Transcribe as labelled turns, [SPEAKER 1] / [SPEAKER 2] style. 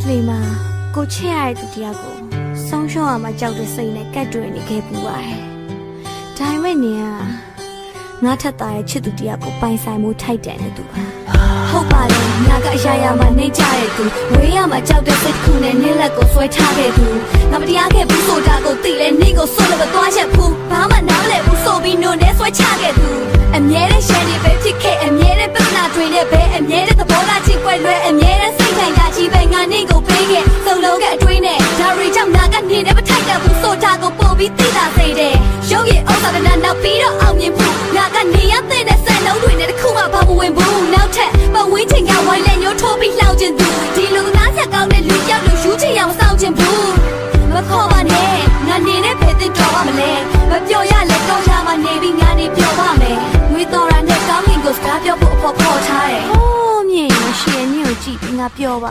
[SPEAKER 1] လေမာကိုချစ်ရတဲ့သူတရားကိုဆုံးရှုံးအောင်မကြောက်တဲ့စိတ်နဲ့ကတ်တွယ်နေခဲ့ပူပါတယ်။ဒါပေမဲ့နေကငါထက်သားရဲ့ချစ်သူတရားကိုပိုင်ဆိုင်မှုထိုက်တန်တဲ့သူပါ။ဟုတ်ပါတယ်ငါကအရာရာမှာနေကြတဲ့သူဝေးရမှာကြောက်တဲ့စိတ်တစ်ခုနဲ့နင်းလက်ကိုဆွဲထားခဲ့သူငါမတရားခဲ့ဘူးဆိုတာကိုသိလဲနင့်ကိုဆွဲလို့မသွားချက်ဘူးဘာမှနားမလဲဘူးဆိုပြီးနို့နဲ့ဆွဲချခဲ့သူအမြဲတမ်းရှမ်းနေပဲဖြစ်ခဲ့အမြဲတမ်းပြဿနာတွေနဲ့ပဲအမြဲတမ်းသဘောထားချင်းကွဲလွဲအမြဲတမ်းစိတ်ထိုင်တာကြီးပဲငါနင့်ကိုပေးခဲ့စုံလုံးကအတွေးနဲ့ဒါရီကြောင့်ငါကနေနဲ့မထိုက်တဲ့ဘူးဆိုတာကိုပို့ပြီးသိလာစေတယ်ရုပ်ရည်ဥစ္စာကနောက်ပြီးတော့အောင်မြင်ဖို့ငါကနေရတဲ့စက်လုံးတွေနဲ့တခုမှဘာမဝင်ဘူးနောက်ထပ်ပဝင်းချိန်ကဝိုင်းလက်ညှိုးထိုးပြီးလှောင်ခြင်းသူဒီလိုသားဆက်ကောင်းတဲ့လူပြောက်လို့ယူချင်အောင်စောင့်ခြင်းဘူးမခေါ်ပါနဲ့ငါနေနဲ့ဖယ်သိတော်ပါမလဲမပြောရလဲတော့ရမှနေပြီးငါနေပြောပါမယ်ငွေတော်ရနဲ့ကောင်းကင်ကိုစကားပြောဖို့အဖို့ပေါ်ထားတယ်ဟိုးမြင်ရရှင်ညကိုကြည့်ပြီးငါပြောပါ